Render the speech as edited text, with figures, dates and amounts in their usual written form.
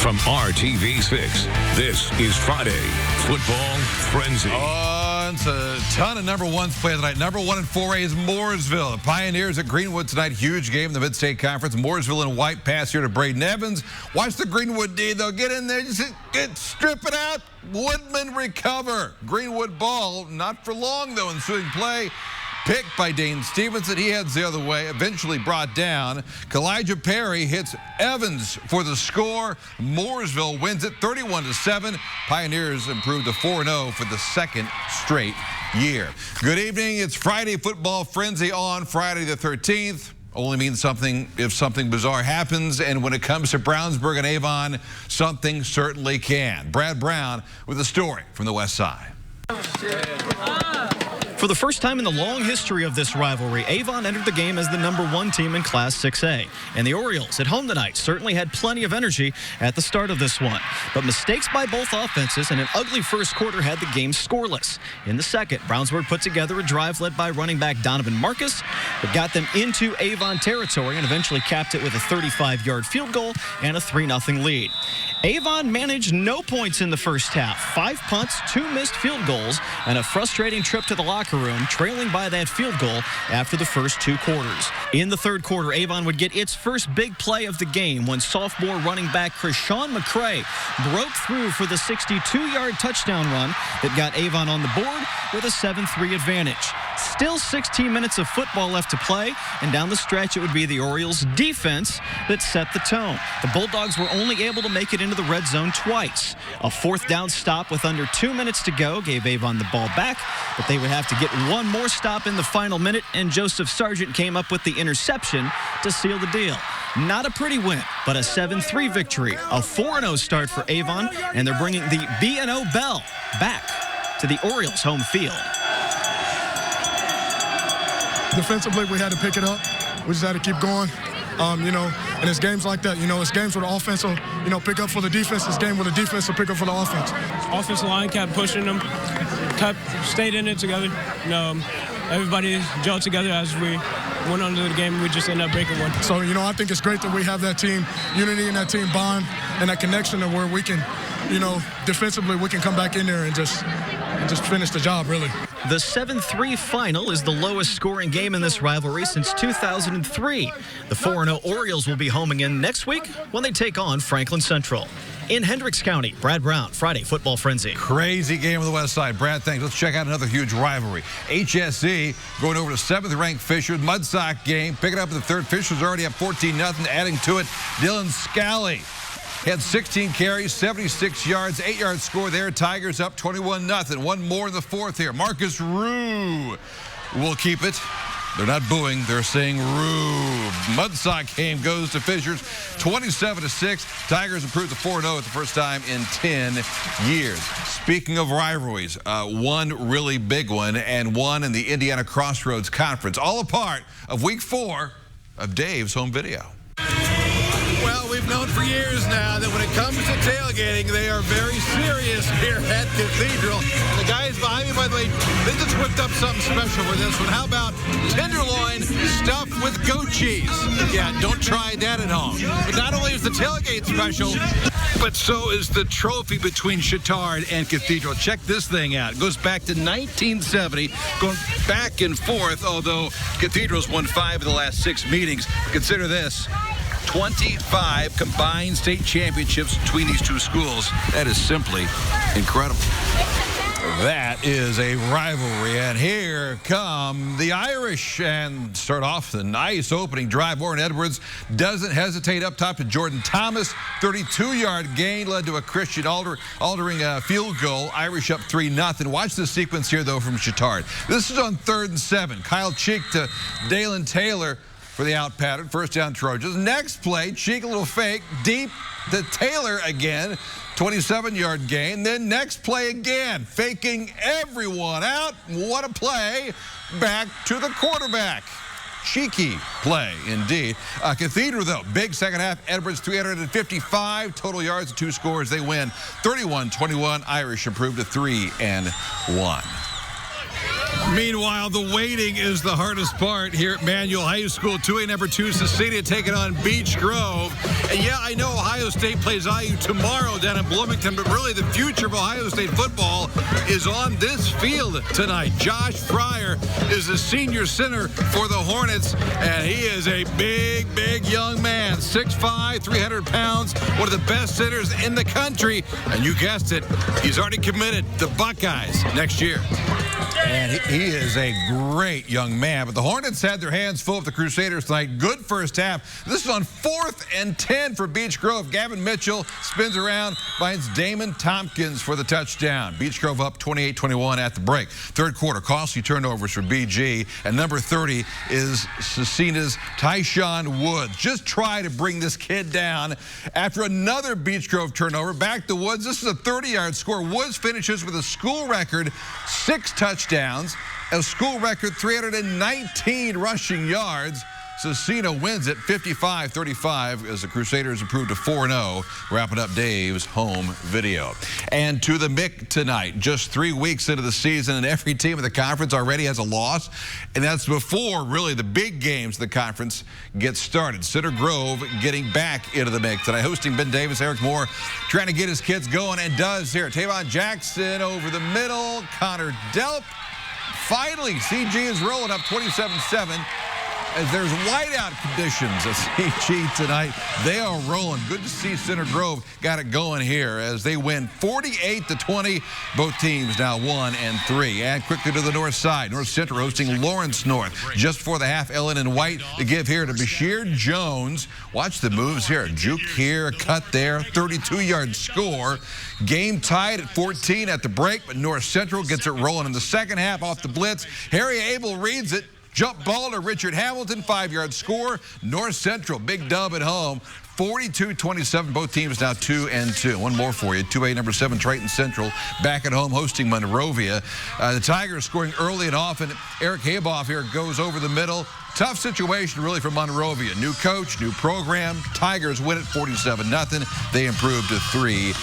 From RTV6, this is Friday Football Frenzy. It's a ton of number ones play tonight. Number one in 4A is Mooresville. The Pioneers at Greenwood tonight. Huge game in the Mid-State Conference. Mooresville in white. Pass here to Braden Evans. Watch the Greenwood D, though. Get in there. Just strip it out. Woodman recover. Greenwood ball. Not for long, though, ensuing play. Picked by Dane Stevenson. He heads the other way, eventually brought down. Kalijah Perry hits Evans for the score. Mooresville wins it 31-7. Pioneers improved to 4-0 for the second straight year. Good evening. It's Friday Football Frenzy on Friday the 13th. Only means something if something bizarre happens, and when it comes to Brownsburg and Avon, something certainly can. Brad Brown with a story from the West Side. For the first time in the long history of this rivalry, Avon entered the game as the #1 team in Class 6A. And the Orioles, at home tonight, certainly had plenty of energy at the start of this one. But mistakes by both offenses and an ugly first quarter had the game scoreless. In the second, Brownsburg put together a drive led by running back Donovan Marcus that got them into Avon territory and eventually capped it with a 35-yard field goal and a 3-0 lead. Avon managed no points in the first half. 5 punts, 2 missed field goals, and a frustrating trip to the locker room, trailing by that field goal after the first 2 quarters. In the third quarter, Avon would get its first big play of the game when sophomore running back Krishawn McCray broke through for the 62-yard touchdown run that got Avon on the board with a 7-3 advantage. Still 16 minutes of football left to play, and down the stretch it would be the Orioles' defense that set the tone. The Bulldogs were only able to make it into the red zone twice. A 4th down stop with under 2 minutes to go gave Avon the ball back, but they would have to get one more stop in the final minute, and Joseph Sargent came up with the interception to seal the deal. Not a pretty win, but a 7-3 victory. A 4-0 start for Avon, and they're bringing the B&O Bell back to the Orioles' home field. Defensively, we had to pick it up. We just had to keep going. And it's games like that. It's games where the offense will, pick up for the defense. It's game where the defense will pick up for the offense. Offensive line kept pushing them, stayed in it together. Everybody gelled together as we went on to the game. We just ended up breaking one. So, I think it's great that we have that team unity and that team bond and that connection to where we can, defensively we can come back in there and just finish the job, really. The 7-3 final is the lowest scoring game in this rivalry since 2003. The 4-0 Orioles will be home again next week when they take on Franklin Central. In Hendricks County, Brad Brown, Friday Football Frenzy. Crazy game on the West Side. Brad, thanks. Let's check out another huge rivalry. HSE going over to 7th-ranked Fisher. Mudsock game. Picking up in the third. Fisher's already up 14-0. Adding to it, Dylan Scally had 16 carries, 76 yards, 8-yard score there. Tigers up 21-0. One more in the fourth here. Marcus Rue will keep it. They're not booing. They're saying Rue. Mudsock game goes to Fishers 27-6. Tigers improved to 4-0 at the first time in 10 years. Speaking of rivalries, one really big one and one in the Indiana Crossroads Conference. All a part of Week 4 of Dave's home video. Well, we've known for years now that when it comes to tailgating, they are very serious here at Cathedral. And the guys behind me, by the way, they just whipped up something special for this one. How about tenderloin stuffed with goat cheese? Yeah, don't try that at home. But not only is the tailgate special, but so is the trophy between Chittard and Cathedral. Check this thing out. It goes back to 1970, going back and forth, although Cathedral's won 5 of the last 6 meetings. Consider this. 25 combined state championships between these two schools. That is simply incredible. That is a rivalry, and here come the Irish and start off the nice opening drive. Warren Edwards doesn't hesitate up top to Jordan Thomas. 32-yard gain led to a Christian Aldering field goal. Irish up 3-0. Watch this sequence here, though, from Chittard. This is on 3rd and 7. Kyle Cheek to Dalen Taylor for the out pattern. First down Trojans. Next play, Cheek a little fake, deep to Taylor again. 27-yard gain. Then next play again, faking everyone out. What a play. Back to the quarterback. Cheeky play, indeed. Cathedral, though, big second half. Edwards, 355 total yards, 2 scores. They win 31-21. Irish improved to 3-1. Meanwhile, the waiting is the hardest part here at Manual High School. 2A number 2, Cecilia taking on Beech Grove. And yeah, I know Ohio State plays IU tomorrow down in Bloomington, but really the future of Ohio State football is on this field tonight. Josh Fryer is the senior center for the Hornets, and he is a big, big young man. 6'5", 300 pounds, one of the best centers in the country. And you guessed it, he's already committed to Buckeyes next year. And he is a great young man. But the Hornets had their hands full with the Crusaders tonight. Good first half. This is on 4th and 10 for Beech Grove. Gavin Mitchell spins around, finds Damon Tompkins for the touchdown. Beech Grove up 28-21 at the break. Third quarter, costly turnovers for BG. And number 30 is Cecina's Tyshawn Woods. Just try to bring this kid down after another Beech Grove turnover. Back to Woods. This is a 30-yard score. Woods finishes with a school record 6 touchdowns, a school record 319 rushing yards. Cecina wins it 55-35 as the Crusaders improved to 4-0, wrapping up Dave's home video. And to the MIC tonight, just 3 weeks into the season, and every team in the conference already has a loss, and that's before really the big games of the conference get started. Cedar Grove getting back into the mix tonight, hosting Ben Davis, Eric Moore, trying to get his kids going, and does here. Tavon Jackson over the middle, Connor Delp. Finally, CG is rolling up 27-7. As there's whiteout conditions at CG tonight, they are rolling. Good to see Cedar Grove got it going here as they win 48-20. Both teams now 1-3. And quickly to the north side, North Central hosting Lawrence North. Just before the half, Ellen and White to give here to Bashir Jones. Watch the moves here. Juke here, cut there, 32-yard score. Game tied at 14 at the break, but North Central gets it rolling in the second half off the blitz. Harry Abel reads it. Jump ball to Richard Hamilton, 5-yard score. North Central, big dub at home, 42-27. Both teams now 2-2. One more for you. 2A number 7, Triton Central, back at home hosting Monrovia. The Tigers scoring early and often. Eric Haboff here goes over the middle. Tough situation really for Monrovia. New coach, new program. Tigers win it 47-0. They improve to 3-1.